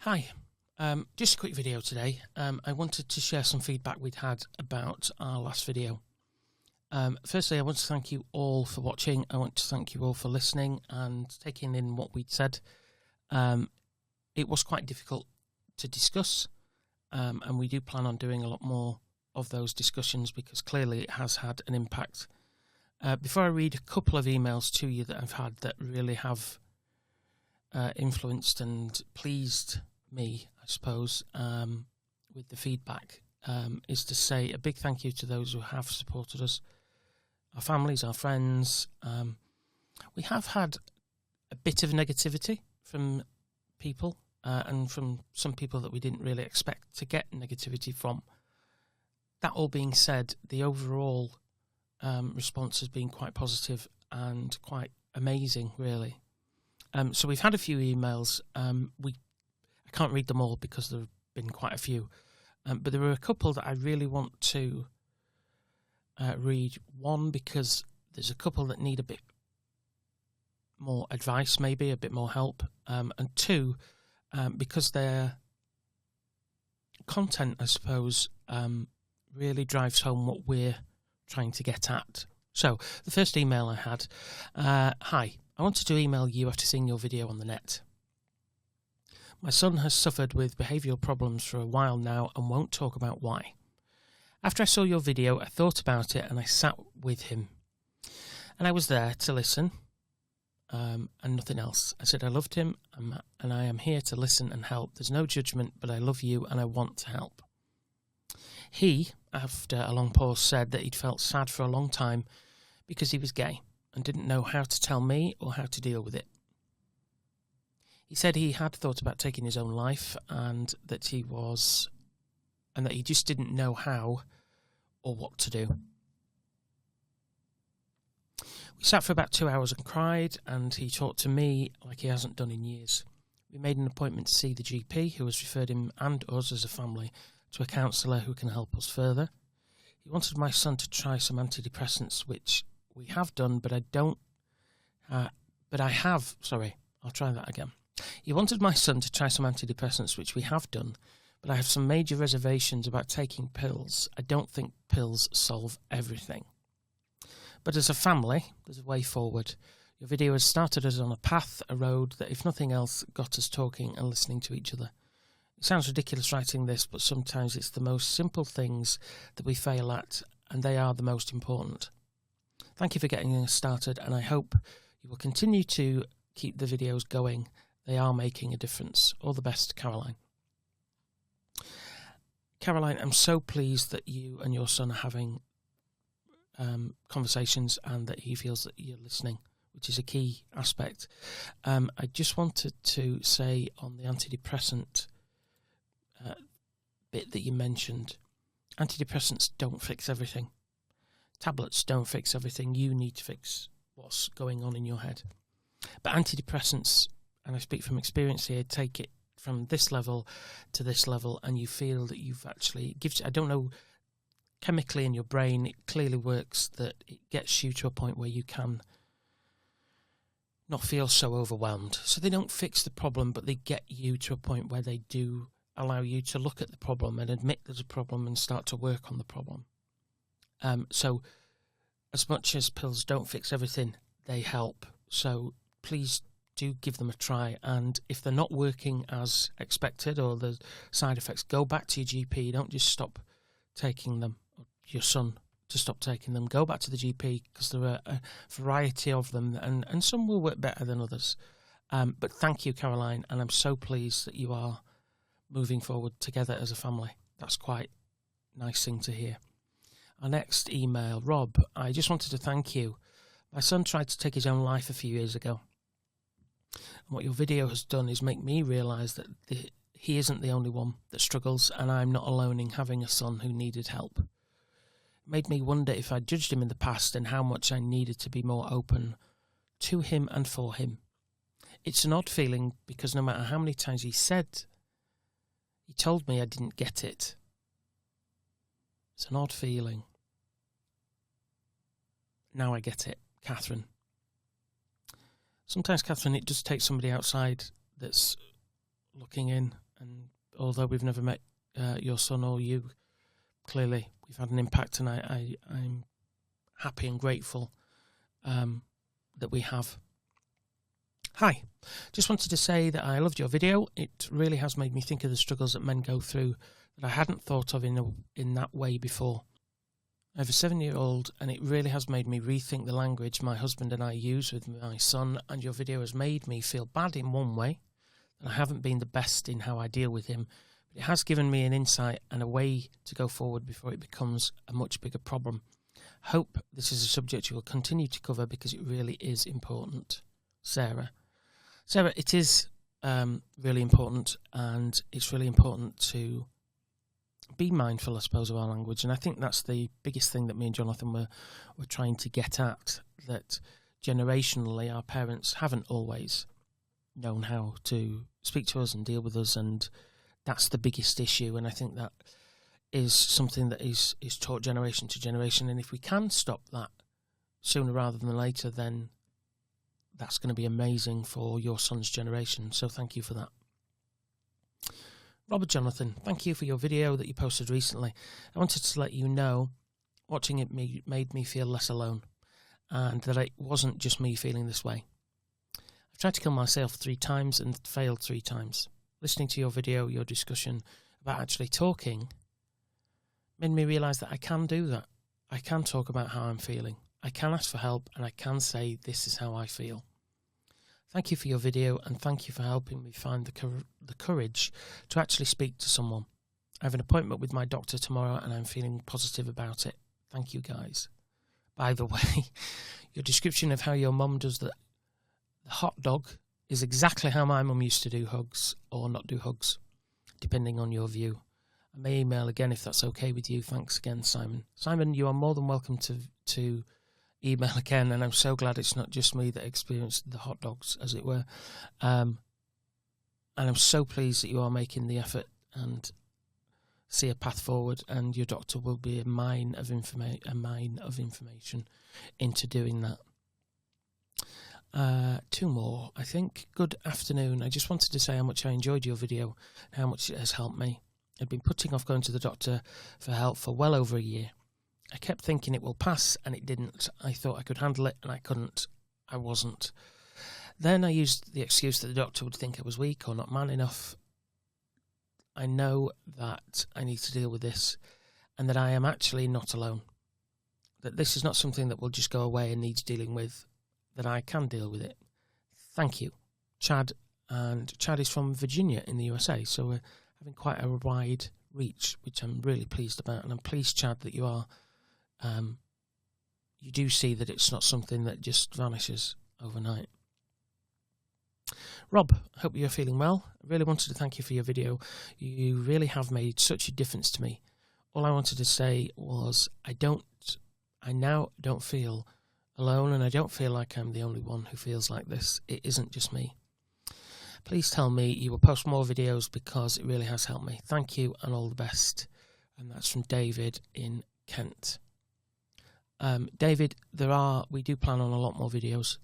Hi, just a quick video today. I wanted to share some feedback we'd had about our last video. Firstly, I want to thank you all for watching. I want to thank you all for listening and taking in what we'd said. It was quite difficult to discuss, and we do plan on doing a lot more of those discussions because clearly it has had an impact. Before I read a couple of emails to you that I've had that really have influenced and pleased me, I suppose, with the feedback, is to say a big thank you to those who have supported us, our families, our friends. We have had a bit of negativity from people and from some people that we didn't really expect to get negativity from. That all being said, the overall response has been quite positive and quite amazing, really. So we've had a few emails. I can't read them all because there have been quite a few, but there were a couple that I really want to read. One, because there's a couple that need a bit more advice, maybe a bit more help, and two, because their content, I suppose, really drives home what we're trying to get at. So the first email I had, hi, I wanted to email you after seeing your video on the net. My son has suffered with behavioural problems for a while now and won't talk about why. After I saw your video, I thought about it and I sat with him. And I was there to listen and nothing else. I said I loved him and I am here to listen and help. There's no judgment, but I love you and I want to help. He, after a long pause, said that he'd felt sad for a long time because he was gay and didn't know how to tell me or how to deal with it. He said he had thought about taking his own life and that he just didn't know how or what to do. We sat for about 2 hours and cried, and he talked to me like he hasn't done in years. We made an appointment to see the GP, who has referred him and us as a family to a counsellor who can help us further. He wanted my son to try some antidepressants, which we have done, but I'll try that again. He wanted my son to try some antidepressants, which we have done, but I have some major reservations about taking pills. I don't think pills solve everything. But as a family, there's a way forward. Your video has started us on a path, a road that, if nothing else, got us talking and listening to each other. It sounds ridiculous writing this, but sometimes it's the most simple things that we fail at, and they are the most important. Thank you for getting us started, and I hope you will continue to keep the videos going. They are making a difference. All the best, Caroline. Caroline, I'm so pleased that you and your son are having conversations and that he feels that you're listening, which is a key aspect. I just wanted to say on the antidepressant bit that you mentioned, antidepressants don't fix everything. Tablets don't fix everything. You need to fix what's going on in your head. But antidepressants, and I speak from experience here, take it from this level to this level, and you feel that you've actually gives. I don't know, chemically in your brain, it clearly works that it gets you to a point where you can not feel so overwhelmed. So they don't fix the problem, but they get you to a point where they do allow you to look at the problem and admit there's a problem and start to work on the problem. So as much as pills don't fix everything, they help. So please do give them a try, and if they're not working as expected or the side effects, go back to your GP. Don't just stop taking them, or your son to stop taking them. Go back to the GP, because there are a variety of them, and some will work better than others. But thank you, Caroline, and I'm so pleased that you are moving forward together as a family. That's quite a nice thing to hear. Our next email, Rob, I just wanted to thank you. My son tried to take his own life a few years ago. And what your video has done is make me realise that he isn't the only one that struggles, and I'm not alone in having a son who needed help. It made me wonder if I judged him in the past and how much I needed to be more open to him and for him. It's an odd feeling because no matter how many times he told me I didn't get it. It's an odd feeling. Now I get it, Catherine. Sometimes, Catherine, it does take somebody outside that's looking in And although we've never met your son or you, clearly we've had an impact, and I'm happy and grateful that we have. Hi, just wanted to say that I loved your video. It really has made me think of the struggles that men go through that I hadn't thought of in that way before. I have a 7-year-old, and it really has made me rethink the language my husband and I use with my son, and your video has made me feel bad in one way, that I haven't been the best in how I deal with him, but it has given me an insight and a way to go forward before it becomes a much bigger problem. Hope this is a subject you will continue to cover because it really is important. Sarah, it is really important, and it's really important to be mindful, I suppose, of our language. And I think that's the biggest thing that me and Jonathan were trying to get at, that generationally our parents haven't always known how to speak to us and deal with us, and that's the biggest issue. And I think that is something that is taught generation to generation, and if we can stop that sooner rather than later, then that's going to be amazing for your son's generation. So thank you for that. Robert Jonathan, thank you for your video that you posted recently. I wanted to let you know, watching it made me feel less alone, and that it wasn't just me feeling this way. I've tried to kill myself 3 times and failed 3 times. Listening to your video, your discussion about actually talking, made me realise that I can do that. I can talk about how I'm feeling. I can ask for help, and I can say, this is how I feel. Thank you for your video, and thank you for helping me find the courage to actually speak to someone. I have an appointment with my doctor tomorrow, and I'm feeling positive about it. Thank you, guys. By the way, your description of how your mum does the hot dog is exactly how my mum used to do hugs, or not do hugs, depending on your view. I may email again if that's okay with you. Thanks again, Simon. Simon, you are more than welcome to email again, and I'm so glad it's not just me that experienced the hot dogs, as it were. And I'm so pleased that you are making the effort and see a path forward, and your doctor will be a mine of information into doing that. 2 more, I think. Good afternoon. I just wanted to say how much I enjoyed your video and how much it has helped me. I'd been putting off going to the doctor for help for well over a year. I kept thinking it will pass, and it didn't. I thought I could handle it, and I couldn't. I wasn't. Then I used the excuse that the doctor would think I was weak or not man enough. I know that I need to deal with this, and that I am actually not alone. That this is not something that will just go away and needs dealing with, that I can deal with it. Thank you, Chad. And Chad is from Virginia in the USA, so we're having quite a wide reach, which I'm really pleased about. And I'm pleased, Chad, that you are... you do see that it's not something that just vanishes overnight. Rob, I hope you're feeling well. I really wanted to thank you for your video. You really have made such a difference to me. All I wanted to say was I now don't feel alone, and I don't feel like I'm the only one who feels like this. It isn't just me. Please tell me you will post more videos because it really has helped me. Thank you and all the best. And that's from David in Kent. David, we do plan on a lot more videos.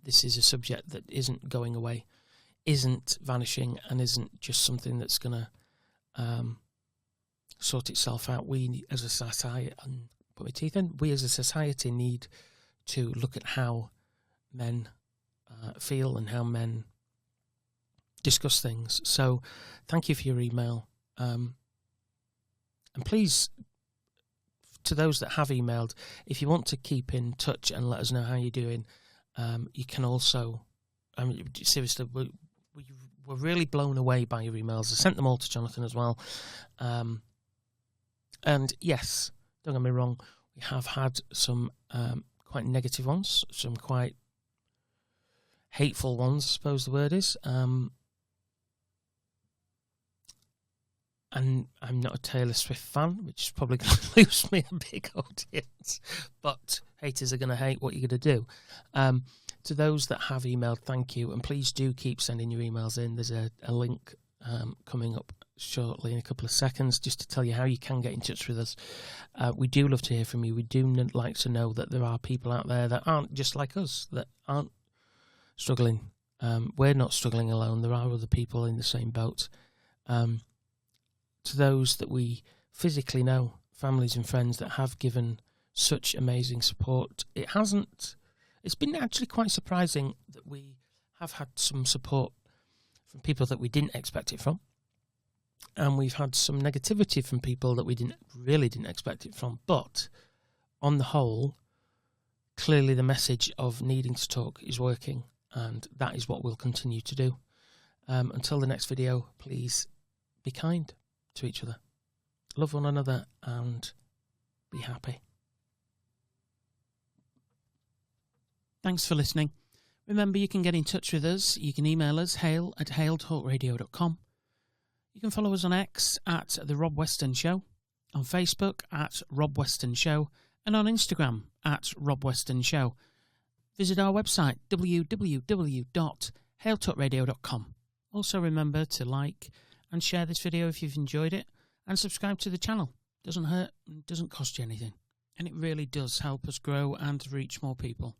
This is a subject that isn't going away, isn't vanishing, and isn't just something that's going to sort itself out. We as a society, put my teeth in, we as a society need to look at how men feel and how men discuss things. So thank you for your email. And please, to those that have emailed, if you want to keep in touch and let us know how you're doing, you can also, seriously, we were really blown away by your emails. I sent them all to Jonathan as well. And yes, don't get me wrong, we have had some quite negative ones, some quite hateful ones, I suppose the word is. And I'm not a Taylor Swift fan, which is probably going to lose me a big audience. But haters are going to hate. What you're going to do. To those that have emailed, thank you. And please do keep sending your emails in. There's a link coming up shortly in a couple of seconds just to tell you how you can get in touch with us. We do love to hear from you. We do like to know that there are people out there that aren't just like us, that aren't struggling. We're not struggling alone. There are other people in the same boat. To those that we physically know, families and friends that have given such amazing support. It's been actually quite surprising that we have had some support from people that we didn't expect it from. And we've had some negativity from people that we really didn't expect it from. But on the whole, clearly the message of needing to talk is working, and that is what we'll continue to do. Until the next video, please be kind to each other, love one another, and be happy. Thanks for listening. Remember, you can get in touch with us. You can email us, hail@haletalkradio.com. You can follow us on X at The Rob Weston Show, on Facebook at Rob Weston Show, and on Instagram at Rob Weston Show. Visit our website, www.haletalkradio.com. Also remember to like and share this video if you've enjoyed it, and subscribe to the channel. Doesn't hurt, doesn't cost you anything, and it really does help us grow and reach more people.